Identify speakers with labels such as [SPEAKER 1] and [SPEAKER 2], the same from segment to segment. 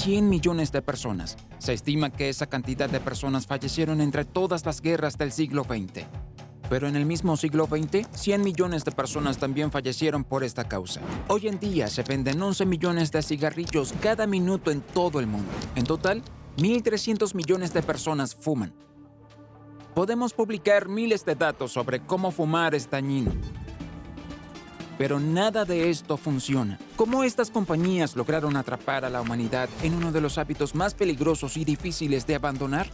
[SPEAKER 1] 100 millones de personas. Se estima que esa cantidad de personas fallecieron entre todas las guerras del siglo XX. Pero en el mismo siglo XX, 100 millones de personas también fallecieron por esta causa. Hoy en día se venden 11 millones de cigarrillos cada minuto en todo el mundo. En total, 1.300 millones de personas fuman. Podemos publicar miles de datos sobre cómo fumar es dañino. Pero nada de esto funciona. ¿Cómo estas compañías lograron atrapar a la humanidad en uno de los hábitos más peligrosos y difíciles de abandonar?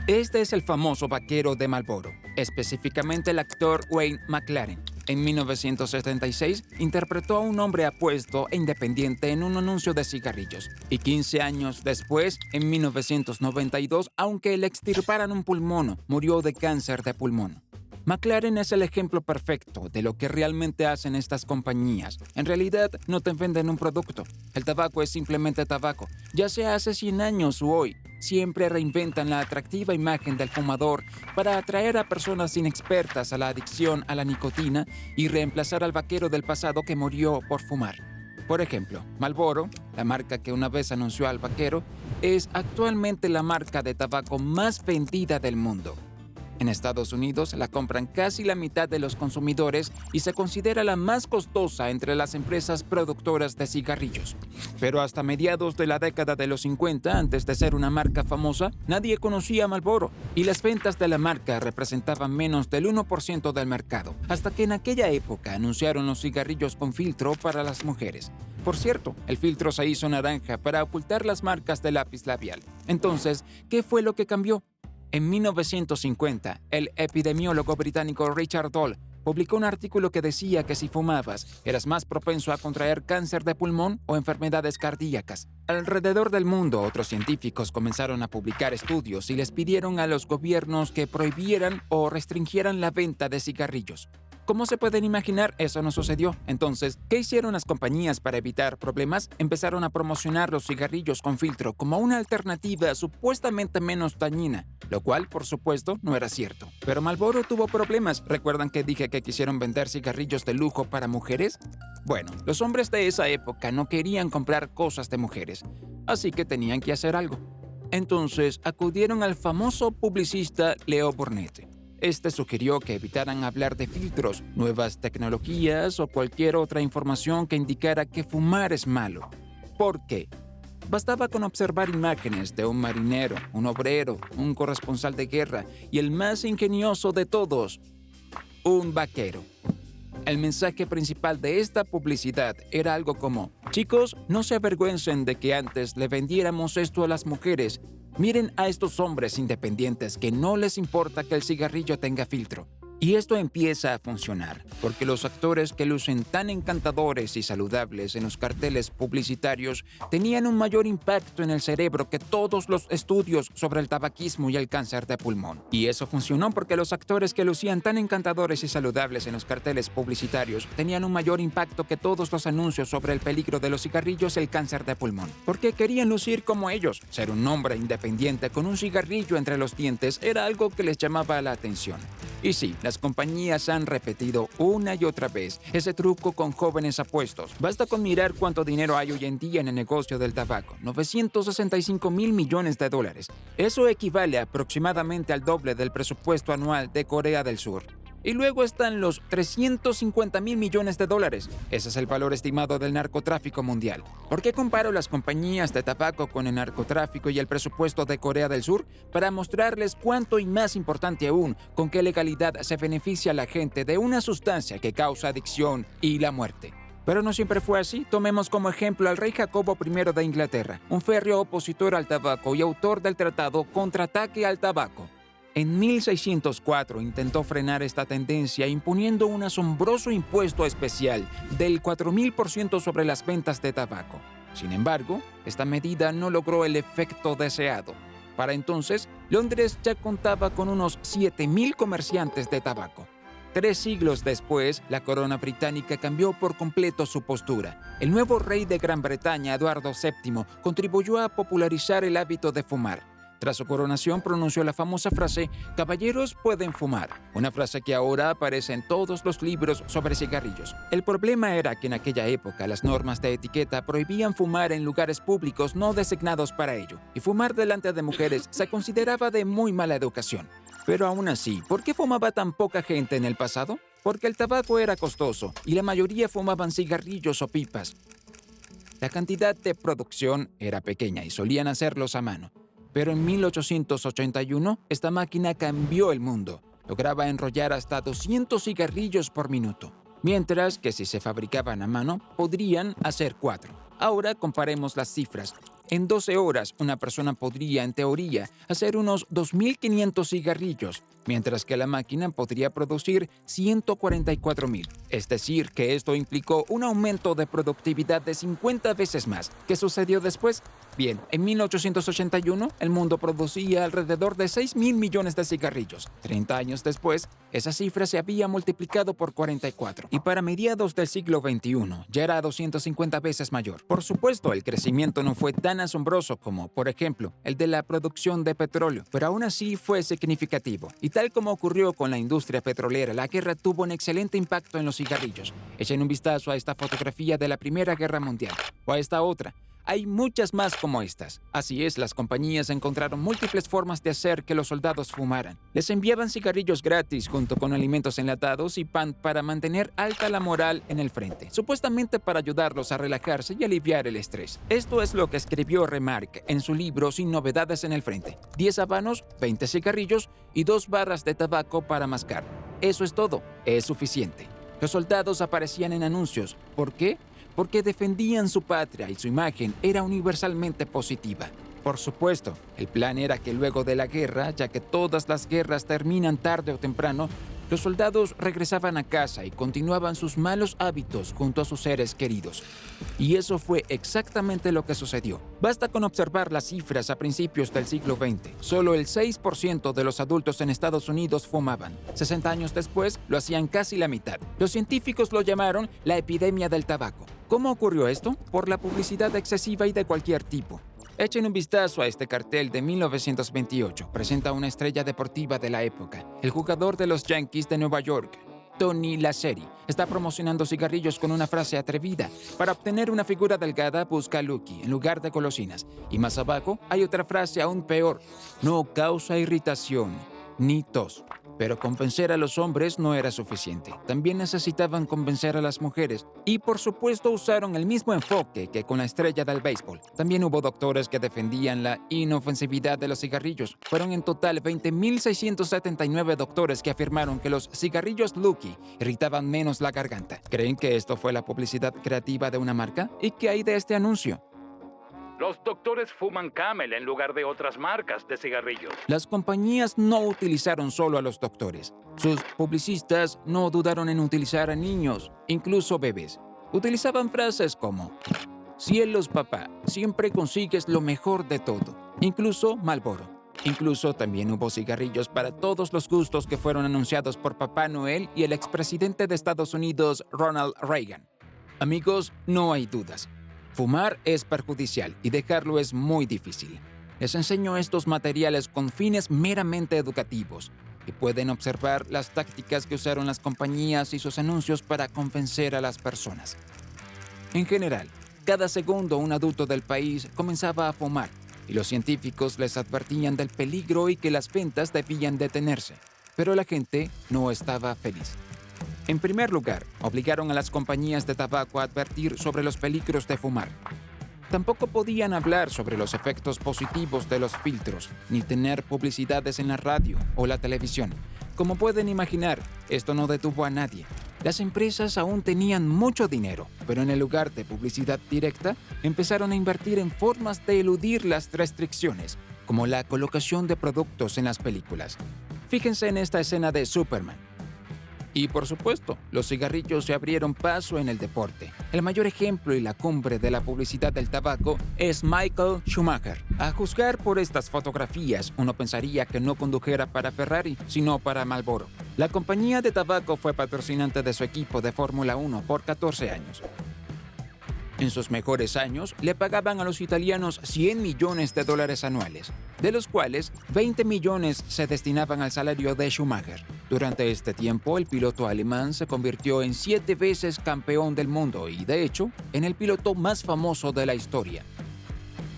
[SPEAKER 1] Este es el famoso vaquero de Marlboro, específicamente el actor Wayne McLaren. En 1976 interpretó a un hombre apuesto e independiente en un anuncio de cigarrillos. Y 15 años después, en 1992, aunque le extirparan un pulmón, murió de cáncer de pulmón. McLaren es el ejemplo perfecto de lo que realmente hacen estas compañías. En realidad, no te venden un producto. El tabaco es simplemente tabaco. Ya sea hace 100 años o hoy, siempre reinventan la atractiva imagen del fumador para atraer a personas inexpertas a la adicción a la nicotina y reemplazar al vaquero del pasado que murió por fumar. Por ejemplo, Marlboro, la marca que una vez anunció al vaquero, es actualmente la marca de tabaco más vendida del mundo. En Estados Unidos la compran casi la mitad de los consumidores y se considera la más costosa entre las empresas productoras de cigarrillos. Pero hasta mediados de la década de los 50, antes de ser una marca famosa, nadie conocía a Marlboro y las ventas de la marca representaban menos del 1% del mercado, hasta que en aquella época anunciaron los cigarrillos con filtro para las mujeres. Por cierto, el filtro se hizo naranja para ocultar las marcas de lápiz labial. Entonces, ¿qué fue lo que cambió? En 1950, el epidemiólogo británico Richard Doll publicó un artículo que decía que si fumabas, eras más propenso a contraer cáncer de pulmón o enfermedades cardíacas. Alrededor del mundo, otros científicos comenzaron a publicar estudios y les pidieron a los gobiernos que prohibieran o restringieran la venta de cigarrillos. Como se pueden imaginar, eso no sucedió. Entonces, ¿qué hicieron las compañías para evitar problemas? Empezaron a promocionar los cigarrillos con filtro como una alternativa supuestamente menos dañina, lo cual, por supuesto, no era cierto. Pero Marlboro tuvo problemas. ¿Recuerdan que dije que quisieron vender cigarrillos de lujo para mujeres? Bueno, los hombres de esa época no querían comprar cosas de mujeres, así que tenían que hacer algo. Entonces, acudieron al famoso publicista Leo Burnett. Este sugirió que evitaran hablar de filtros, nuevas tecnologías o cualquier otra información que indicara que fumar es malo. ¿Por qué? Bastaba con observar imágenes de un marinero, un obrero, un corresponsal de guerra y el más ingenioso de todos, un vaquero. El mensaje principal de esta publicidad era algo como: chicos, no se avergüencen de que antes le vendiéramos esto a las mujeres. Miren a estos hombres independientes que no les importa que el cigarrillo tenga filtro. Y esto empieza a funcionar, porque los actores que lucen tan encantadores y saludables en los carteles publicitarios tenían un mayor impacto en el cerebro que todos los estudios sobre el tabaquismo y el cáncer de pulmón. Y eso funcionó porque los actores que lucían tan encantadores y saludables en los carteles publicitarios tenían un mayor impacto que todos los anuncios sobre el peligro de los cigarrillos y el cáncer de pulmón. Porque querían lucir como ellos. Ser un hombre independiente con un cigarrillo entre los dientes era algo que les llamaba la atención. Y sí, las compañías han repetido una y otra vez ese truco con jóvenes apuestos. Basta con mirar cuánto dinero hay hoy en día en el negocio del tabaco: 965,000 millones de dólares. Eso equivale aproximadamente al doble del presupuesto anual de Corea del Sur. Y luego están los 350,000 millones de dólares. Ese es el valor estimado del narcotráfico mundial. ¿Por qué comparo las compañías de tabaco con el narcotráfico y el presupuesto de Corea del Sur? Para mostrarles cuánto, y más importante aún, con qué legalidad se beneficia a la gente de una sustancia que causa adicción y la muerte. Pero no siempre fue así. Tomemos como ejemplo al rey Jacobo I de Inglaterra, un férreo opositor al tabaco y autor del tratado Contraataque al Tabaco. En 1604 intentó frenar esta tendencia imponiendo un asombroso impuesto especial del 4,000% sobre las ventas de tabaco. Sin embargo, esta medida no logró el efecto deseado. Para entonces, Londres ya contaba con unos 7,000 comerciantes de tabaco. 3 siglos después, la corona británica cambió por completo su postura. El nuevo rey de Gran Bretaña, Eduardo VII, contribuyó a popularizar el hábito de fumar. Tras su coronación pronunció la famosa frase «Caballeros pueden fumar», una frase que ahora aparece en todos los libros sobre cigarrillos. El problema era que en aquella época las normas de etiqueta prohibían fumar en lugares públicos no designados para ello, y fumar delante de mujeres se consideraba de muy mala educación. Pero aún así, ¿por qué fumaba tan poca gente en el pasado? Porque el tabaco era costoso y la mayoría fumaban cigarrillos o pipas. La cantidad de producción era pequeña y solían hacerlos a mano. Pero en 1881, esta máquina cambió el mundo. Lograba enrollar hasta 200 cigarrillos por minuto, mientras que si se fabricaban a mano, podrían hacer 4. Ahora comparemos las cifras. En 12 horas, una persona podría, en teoría, hacer unos 2.500 cigarrillos, mientras que la máquina podría producir 144.000. Es decir, que esto implicó un aumento de productividad de 50 veces más. ¿Qué sucedió después? Bien, en 1881, el mundo producía alrededor de 6.000 millones de cigarrillos. 30 años después, esa cifra se había multiplicado por 44. Y para mediados del siglo XXI, ya era 250 veces mayor. Por supuesto, el crecimiento no fue tan asombroso como, por ejemplo, el de la producción de petróleo, pero aún así fue significativo. Y tal como ocurrió con la industria petrolera, la guerra tuvo un excelente impacto en los cigarrillos. Echen un vistazo a esta fotografía de la Primera Guerra Mundial, o a esta otra. Hay muchas más como estas. Así es, las compañías encontraron múltiples formas de hacer que los soldados fumaran. Les enviaban cigarrillos gratis junto con alimentos enlatados y pan para mantener alta la moral en el frente, supuestamente para ayudarlos a relajarse y aliviar el estrés. Esto es lo que escribió Remarque en su libro Sin novedades en el frente. 10 habanos, 20 cigarrillos y 2 barras de tabaco para mascar. Eso es todo, es suficiente. Los soldados aparecían en anuncios. ¿Por qué? Porque defendían su patria y su imagen era universalmente positiva. Por supuesto, el plan era que luego de la guerra, ya que todas las guerras terminan tarde o temprano, los soldados regresaban a casa y continuaban sus malos hábitos junto a sus seres queridos. Y eso fue exactamente lo que sucedió. Basta con observar las cifras a principios del siglo XX. Solo el 6% de los adultos en Estados Unidos fumaban. 60 años después, lo hacían casi la mitad. Los científicos lo llamaron la epidemia del tabaco. ¿Cómo ocurrió esto? Por la publicidad excesiva y de cualquier tipo. Echen un vistazo a este cartel de 1928. Presenta una estrella deportiva de la época. El jugador de los Yankees de Nueva York, Tony Lazzeri, está promocionando cigarrillos con una frase atrevida. Para obtener una figura delgada, busca Lucky en lugar de golosinas. Y más abajo hay otra frase aún peor. No causa irritación ni tos. Pero convencer a los hombres no era suficiente. También necesitaban convencer a las mujeres. Y por supuesto usaron el mismo enfoque que con la estrella del béisbol. También hubo doctores que defendían la inofensividad de los cigarrillos. Fueron en total 20.679 doctores que afirmaron que los cigarrillos Lucky irritaban menos la garganta. ¿Creen que esto fue la publicidad creativa de una marca? ¿Y qué hay de este anuncio?
[SPEAKER 2] Los doctores fuman Camel en lugar de otras marcas de cigarrillos.
[SPEAKER 1] Las compañías no utilizaron solo a los doctores. Sus publicistas no dudaron en utilizar a niños, incluso bebés. Utilizaban frases como «Cielos, papá, siempre consigues lo mejor de todo», incluso Marlboro. Incluso también hubo cigarrillos para todos los gustos que fueron anunciados por Papá Noel y el expresidente de Estados Unidos, Ronald Reagan. Amigos, no hay dudas. Fumar es perjudicial y dejarlo es muy difícil. Les enseño estos materiales con fines meramente educativos y pueden observar las tácticas que usaron las compañías y sus anuncios para convencer a las personas. En general, cada segundo un adulto del país comenzaba a fumar y los científicos les advertían del peligro y que las ventas debían detenerse. Pero la gente no estaba feliz. En primer lugar, obligaron a las compañías de tabaco a advertir sobre los peligros de fumar. Tampoco podían hablar sobre los efectos positivos de los filtros, ni tener publicidades en la radio o la televisión. Como pueden imaginar, esto no detuvo a nadie. Las empresas aún tenían mucho dinero, pero en el lugar de publicidad directa, empezaron a invertir en formas de eludir las restricciones, como la colocación de productos en las películas. Fíjense en esta escena de Superman. Y por supuesto, los cigarrillos se abrieron paso en el deporte. El mayor ejemplo y la cumbre de la publicidad del tabaco es Michael Schumacher. A juzgar por estas fotografías, uno pensaría que no condujera para Ferrari, sino para Marlboro. La compañía de tabaco fue patrocinante de su equipo de Fórmula 1 por 14 años. En sus mejores años, le pagaban a los italianos $100 millones anuales, de los cuales 20 millones se destinaban al salario de Schumacher. Durante este tiempo, el piloto alemán se convirtió en 7 veces campeón del mundo y, de hecho, en el piloto más famoso de la historia.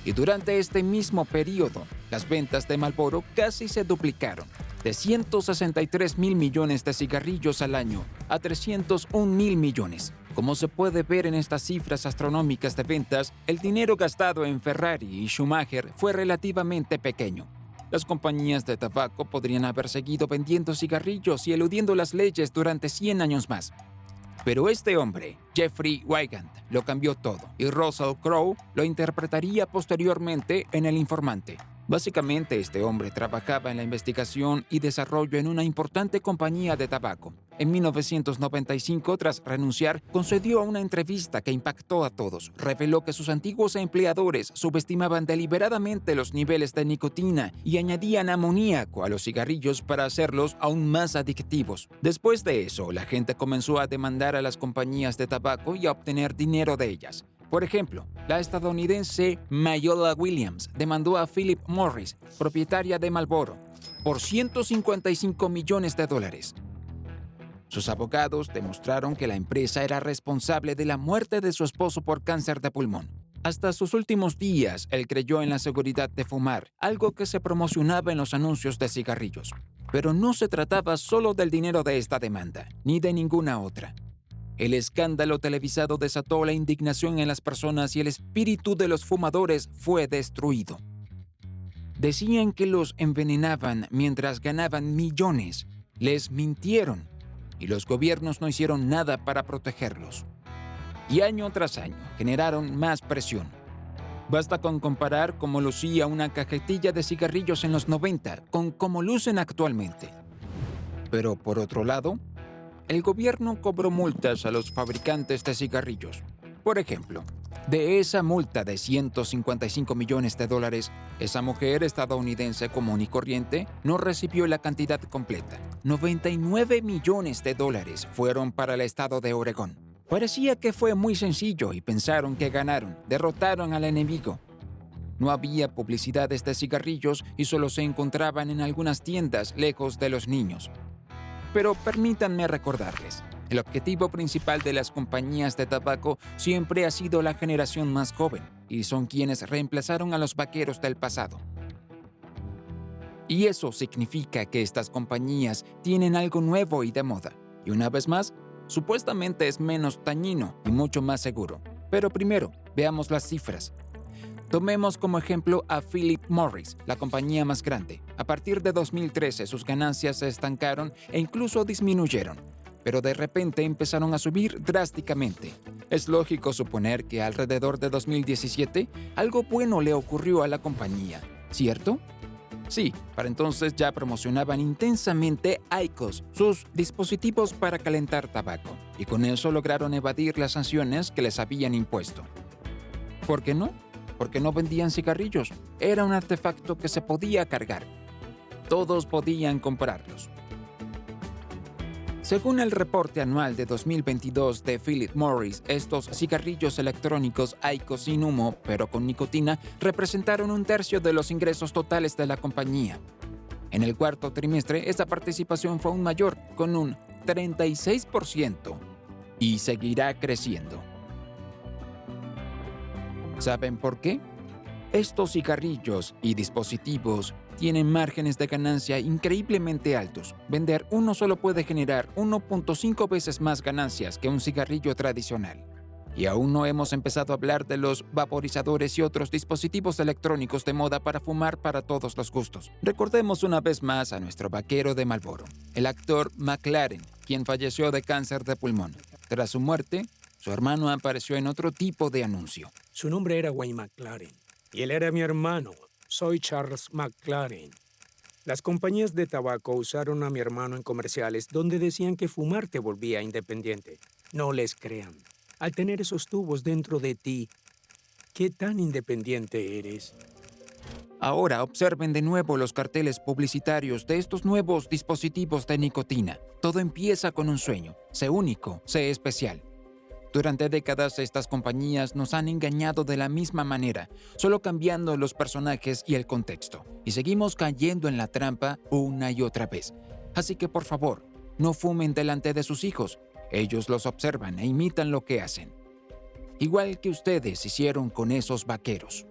[SPEAKER 1] Y durante este mismo periodo, las ventas de Marlboro casi se duplicaron, de 163.000 millones de cigarrillos al año a 301.000 millones. Como se puede ver en estas cifras astronómicas de ventas, el dinero gastado en Ferrari y Schumacher fue relativamente pequeño. Las compañías de tabaco podrían haber seguido vendiendo cigarrillos y eludiendo las leyes durante 100 años más. Pero este hombre, Jeffrey Wygant, lo cambió todo, y Russell Crowe lo interpretaría posteriormente en El Informante. Básicamente, este hombre trabajaba en la investigación y desarrollo en una importante compañía de tabaco. En 1995, tras renunciar, concedió una entrevista que impactó a todos. Reveló que sus antiguos empleadores subestimaban deliberadamente los niveles de nicotina y añadían amoníaco a los cigarrillos para hacerlos aún más adictivos. Después de eso, la gente comenzó a demandar a las compañías de tabaco y a obtener dinero de ellas. Por ejemplo, la estadounidense Mayola Williams demandó a Philip Morris, propietaria de Marlboro, por $155 millones. Sus abogados demostraron que la empresa era responsable de la muerte de su esposo por cáncer de pulmón. Hasta sus últimos días, él creyó en la seguridad de fumar, algo que se promocionaba en los anuncios de cigarrillos. Pero no se trataba solo del dinero de esta demanda, ni de ninguna otra. El escándalo televisado desató la indignación en las personas y el espíritu de los fumadores fue destruido. Decían que los envenenaban mientras ganaban millones. Les mintieron y los gobiernos no hicieron nada para protegerlos. Y año tras año generaron más presión. Basta con comparar cómo lucía una cajetilla de cigarrillos en los 90 con cómo lucen actualmente. Pero por otro lado, el gobierno cobró multas a los fabricantes de cigarrillos. Por ejemplo, de esa multa de $155 millones, esa mujer estadounidense común y corriente no recibió la cantidad completa. $99 millones fueron para el estado de Oregón. Parecía que fue muy sencillo y pensaron que ganaron, derrotaron al enemigo. No había publicidades de cigarrillos y solo se encontraban en algunas tiendas lejos de los niños. Pero permítanme recordarles, el objetivo principal de las compañías de tabaco siempre ha sido la generación más joven, y son quienes reemplazaron a los vaqueros del pasado. Y eso significa que estas compañías tienen algo nuevo y de moda, y una vez más, supuestamente es menos dañino y mucho más seguro. Pero primero, veamos las cifras. Tomemos como ejemplo a Philip Morris, la compañía más grande. A partir de 2013, sus ganancias se estancaron e incluso disminuyeron, pero de repente empezaron a subir drásticamente. Es lógico suponer que alrededor de 2017, algo bueno le ocurrió a la compañía, ¿cierto? Sí, para entonces ya promocionaban intensamente IQOS, sus dispositivos para calentar tabaco, y con eso lograron evadir las sanciones que les habían impuesto. ¿Por qué no? Porque no vendían cigarrillos. Era un artefacto que se podía cargar. Todos podían comprarlos. Según el reporte anual de 2022 de Philip Morris, estos cigarrillos electrónicos IQOS sin humo, pero con nicotina, representaron 1/3 de los ingresos totales de la compañía. En el cuarto trimestre, esta participación fue aún mayor, con un 36%, y seguirá creciendo. ¿Saben por qué? Estos cigarrillos y dispositivos tienen márgenes de ganancia increíblemente altos. Vender uno solo puede generar 1.5 veces más ganancias que un cigarrillo tradicional. Y aún no hemos empezado a hablar de los vaporizadores y otros dispositivos electrónicos de moda para fumar para todos los gustos. Recordemos una vez más a nuestro vaquero de Marlboro, el actor McLaren, quien falleció de cáncer de pulmón. Tras su muerte, su hermano apareció en otro tipo de anuncio.
[SPEAKER 3] Su nombre era Wayne McLaren, y él era mi hermano. Soy Charles McLaren. Las compañías de tabaco usaron a mi hermano en comerciales donde decían que fumar te volvía independiente. No les crean. Al tener esos tubos dentro de ti, ¿qué tan independiente eres?
[SPEAKER 1] Ahora observen de nuevo los carteles publicitarios de estos nuevos dispositivos de nicotina. Todo empieza con un sueño. Sé único, sé especial. Durante décadas estas compañías nos han engañado de la misma manera, solo cambiando los personajes y el contexto. Y seguimos cayendo en la trampa una y otra vez. Así que por favor, no fumen delante de sus hijos. Ellos los observan e imitan lo que hacen. Igual que ustedes hicieron con esos vaqueros.